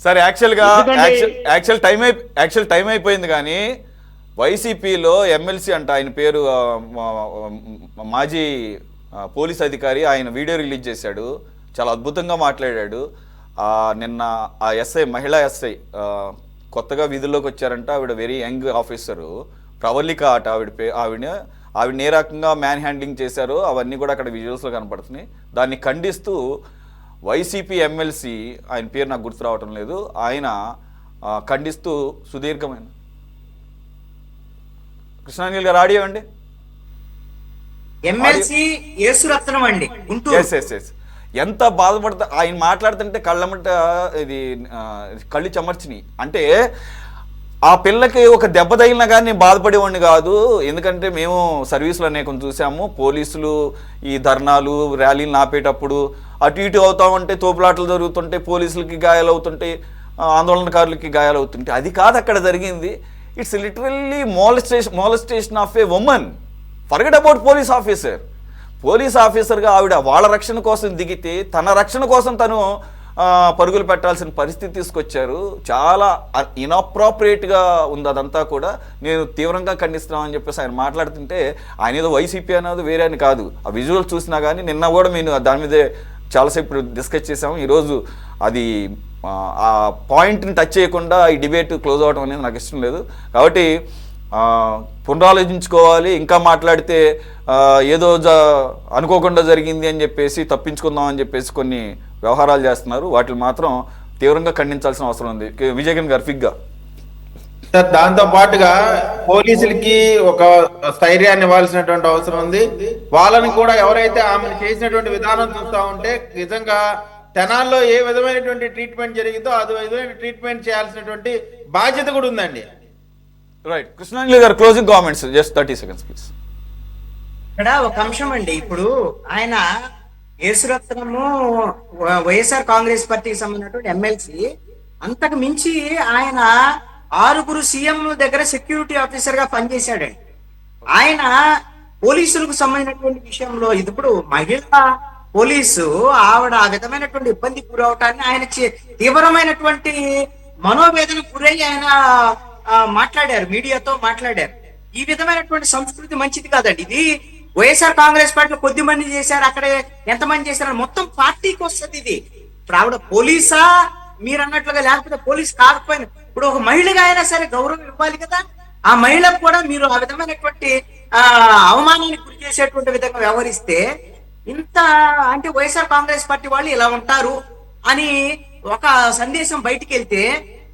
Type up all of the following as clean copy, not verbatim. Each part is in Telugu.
సరే యాక్చువల్ టైం అయిపోయింది కానీ వైసీపీలో ఎమ్మెల్సీ అంట, ఆయన పేరు మాజీ పోలీస్ అధికారి, ఆయన వీడియో రిలీజ్ చేశాడు, చాలా అద్భుతంగా మాట్లాడాడు. నిన్న ఆ ఎస్ఐ, మహిళా ఎస్ఐ కొత్తగా విధుల్లోకి వచ్చారంట, ఆవిడ వెరీ యంగ్ ఆఫీసరు, ప్రవల్లిక అట ఆవిడ ఏ రకంగా మ్యాన్ హ్యాండ్లింగ్ చేశారో అవన్నీ కూడా అక్కడ విజువల్స్లో కనపడుతున్నాయి. దాన్ని ఖండిస్తూ వైసీపీ ఎమ్మెల్సీ, ఆయన పేరు నాకు గుర్తు రావటం లేదు, ఆయన ఖండిస్తూ సుదీర్ఘమైన కృష్ణాంజలి గారు ఆడియో అండి, ఎమ్మెల్సీ యేసురత్నం అండి. ఎంత బాధపడతా ఆయన మాట్లాడుతుంటే కళ్ళమట ఇది కళ్ళు చెమర్చినాయి. అంటే ఆ పిల్లకి ఒక దెబ్బ తగిలినా కానీ నేను బాధపడేవాడిని కాదు, ఎందుకంటే మేము సర్వీసులు అనేకం చూసాము. పోలీసులు ఈ ధర్నాలు ర్యాలీలు ఆపేటప్పుడు అటు ఇటు అవుతా ఉంటే, తోపులాటలు జరుగుతుంటే, పోలీసులకి గాయాలు అవుతుంటే, ఆందోళనకారులకి గాయాలు అవుతుంటే, అది కాదు అక్కడ జరిగింది. It's literally molestation of a woman. Forget about police ఆఫీసర్గా ఆవిడ వాళ్ళ రక్షణ కోసం దిగితే తన రక్షణ కోసం తను పరుగులు పెట్టాల్సిన పరిస్థితి తీసుకొచ్చారు. చాలా ఇన్అప్రోప్రియేట్గా ఉంది అదంతా కూడా. నేను తీవ్రంగా ఖండిస్తున్నామని చెప్పేసి ఆయన మాట్లాడుతుంటే, ఆయన ఏదో వైసీపీ అనేది వేరే అని కాదు, ఆ విజువల్ చూసినా కానీ నిన్న కూడా మేము దాని మీదే చాలాసేపు డిస్కస్ చేసాము. ఈరోజు అది ఆ పాయింట్ని టచ్ చేయకుండా ఈ డిబేట్ క్లోజ్ అవ్వడం అనేది నాకు ఇష్టం లేదు. కాబట్టి పునరాలోచించుకోవాలి. ఇంకా మాట్లాడితే ఏదో అనుకోకుండా జరిగింది అని చెప్పేసి తప్పించుకుందాం అని చెప్పేసి కొన్ని వ్యవహారాలు చేస్తున్నారు. వాటిని మాత్రం తీవ్రంగా ఖండించాల్సిన అవసరం ఉంది. విజయగన్ గారు ఫిగ్గా దాంతో పాటుగా పోలీసులకి ఒక స్థైర్యాన్ని ఇవ్వాల్సినటువంటి అవసరం ఉంది. వాళ్ళని కూడా ఎవరైతే ఆమెను చేసినటువంటి విధానం చూస్తూ ఉంటే నిజంగా తెనాల్లో ఏ విధమైనటువంటి ట్రీట్మెంట్ జరిగిందో అది విధమైన ట్రీట్మెంట్ చేయాల్సినటువంటి బాధ్యత కూడా ఉందండి. రైట్, కృష్ణాంజలి గారు closing comments, just 30 seconds please. ఇక్కడ ఒక అంశం అండి, ఇప్పుడు ఆయన యేసురత్నము వైఎస్ఆర్ కాంగ్రెస్ పార్టీకి సంబంధించినటువంటి ఎమ్మెల్సీ, అంతకు మించి ఆయన 6 సీఎం దగ్గర సెక్యూరిటీ ఆఫీసర్ గా పనిచేశాడండి. ఆయన పోలీసులకు సంబంధించినటువంటి విషయంలో ఇది ఇప్పుడు మహిళా పోలీసు ఆవిడ ఆ విధమైనటువంటి ఇబ్బంది గురవటాన్ని ఆయన తీవ్రమైనటువంటి మనోవేదన గురై ఆయన మాట్లాడారు, మీడియాతో మాట్లాడారు. ఈ విధమైనటువంటి సంస్కృతి మంచిది కాదండి. ఇది వైఎస్ఆర్ కాంగ్రెస్ పార్టీలో కొద్ది మంది చేశారు, అక్కడ ఎంతమంది చేశారు, మొత్తం పార్టీకి వస్తుంది ఇది. ఇప్పుడు ఆవిడ పోలీసా మీరు అన్నట్లుగా, లేకపోతే పోలీస్ కాకపోయినా ఇప్పుడు ఒక మహిళగా అయినా సరే గౌరవం ఇవ్వాలి కదా. ఆ మహిళకు కూడా మీరు ఆ విధమైనటువంటి అవమానానికి గురి చేసేటువంటి విధంగా వ్యవహరిస్తే ఇంత అంటే వైఎస్ఆర్ కాంగ్రెస్ పార్టీ వాళ్ళు ఇలా ఉంటారు అని ఒక సందేశం బయటికి వెళ్తే,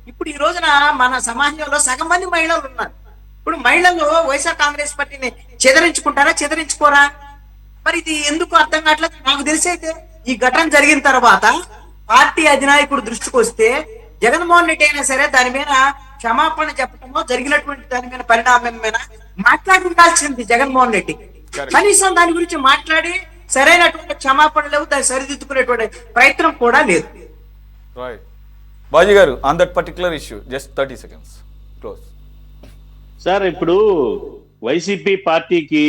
ఇప్పుడు ఈ రోజున మన సమాజంలో సగం మంది మహిళలు ఉన్నారు. ఇప్పుడు మహిళలు వైఎస్ఆర్ కాంగ్రెస్ పార్టీని చెదరించుకుంటారా, చెదరించుకోరా? మరి ఇది ఎందుకు అర్థం కావట్లేదు. నాకు తెలిసి అయితే ఈ ఘటన జరిగిన తర్వాత పార్టీ అధినాయకుడు దృష్టికి వస్తే జగన్మోహన్ రెడ్డి అయినా సరే దాని మీద క్షమాపణ చెప్పడమో, జరిగినటువంటి దాని మీద పరిణామం మీద మాట్లాడుకోవాల్సింది జగన్మోహన్ రెడ్డి. కనీసం దాని గురించి మాట్లాడి సరైనటువంటి క్షమాపణ లేవు, దాన్ని సరిదిద్దుకునేటువంటి ప్రయత్నం కూడా లేదు. బాజీ గారు on that particular issue just 30 seconds close. Sir, ఇప్పుడు వైసీపీ పార్టీకి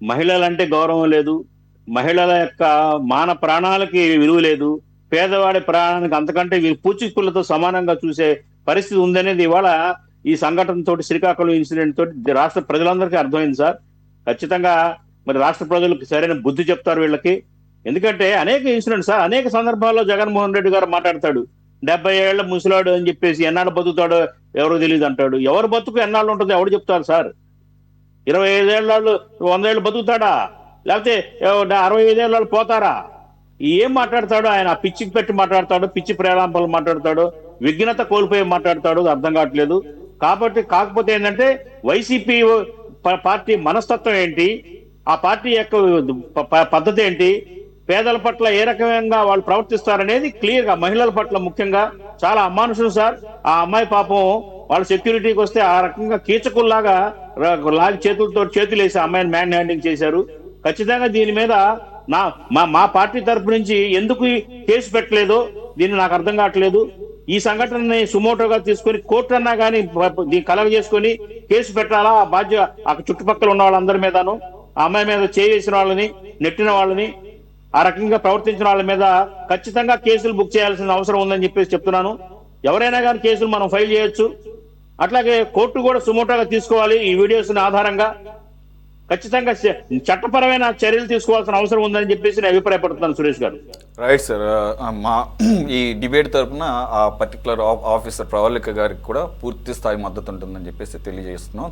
మహిళలంటే గౌరవం లేదు, మహిళల యొక్క మాన ప్రాణాలకి విలువ లేదు, పేదవాడి ప్రాణానికి అంతకంటే పూచికపుల్లతో సమానంగా చూసే పరిస్థితి ఉందనేది ఇవాళ ఈ సంఘటనతో, శ్రీకాకుళం ఇన్సిడెంట్ తోటి రాష్ట్ర ప్రజలందరికీ అర్థమైంది సార్. ఖచ్చితంగా మరి రాష్ట్ర ప్రజలకు సరైన బుద్ధి చెప్తారు వీళ్ళకి. ఎందుకంటే అనేక ఇన్సిడెంట్స్ సార్, అనేక సందర్భాల్లో జగన్మోహన్ రెడ్డి గారు మాట్లాడతాడు, 70 ఏళ్ల ముసలాడు అని చెప్పేసి ఎన్నాళ్ళు బతుకుతాడో ఎవరో తెలియదు అంటాడు. ఎవరు బతుకు ఎన్నాళ్ళు ఉంటుందో ఎవరు చెప్తారు సార్? 25 ఏళ్ళు 100 ఏళ్ళు బతుకుతాడా, లేకపోతే 65 ఏళ్ళు పోతారా? ఏం మాట్లాడతాడు ఆయన? పిచ్చికి పెట్టి మాట్లాడతాడు, పిచ్చి ప్రేలాంపలు మాట్లాడతాడు, విఘ్నత కోల్పోయి మాట్లాడతాడు, అర్థం కావట్లేదు. కాకపోతే ఏంటంటే వైసీపీ పార్టీ మనస్తత్వం ఏంటి, ఆ పార్టీ యొక్క పద్ధతి ఏంటి, పేదల పట్ల ఏ రకంగా వాళ్ళు ప్రవర్తిస్తారనేది క్లియర్ గా, మహిళల పట్ల ముఖ్యంగా చాలా అమానుషులు సార్. ఆ అమ్మాయి పాపం వాళ్ళ సెక్యూరిటీకి వస్తే ఆ రకంగా కీచకుల్లాగా లాగి చేతులు వేసి అమ్మాయిని మ్యాన్ హ్యాండింగ్ చేశారు. ఖచ్చితంగా దీని మీద మా పార్టీ తరపు నుంచి ఎందుకు కేసు పెట్టలేదో దీన్ని నాకు అర్థం కావట్లేదు. ఈ సంఘటనని సుమోటోగా తీసుకొని కోర్టు అన్నా కానీ దీన్ని కలగ చేసుకొని కేసు పెట్టాలా, ఆ బాధ్యత ఆ చుట్టుపక్కల ఉన్న వాళ్ళందరి మీదను, ఆ అమ్మాయి మీద చేసిన వాళ్ళని, నెట్టిన వాళ్ళని, ఆ రకంగా ప్రవర్తించిన వాళ్ళ మీద ఖచ్చితంగా కేసులు బుక్ చేయాల్సిన అవసరం ఉందని చెప్పేసి చెప్తున్నాను. ఎవరైనా కానీ కేసులు మనం ఫైల్ చేయొచ్చు. అట్లాగే కోర్టు కూడా సుమోటోగా తీసుకోవాలి ఈ వీడియోస్ ఆధారంగా. ఖచ్చితంగా చట్టపరమైన చర్యలు తీసుకోవాల్సిన అవసరం ఉందని చెప్పేసి నేను అభిప్రాయపడుతున్నాను సురేష్ గారు. Right sir. మా ఈ డిబేట్ తరఫున ఆ పర్టికులర్ ఆఫీసర్ ప్రవళిక గారికి కూడా పూర్తి స్థాయి మద్దతు ఉంటుందని చెప్పేసి తెలియజేస్తున్నాం.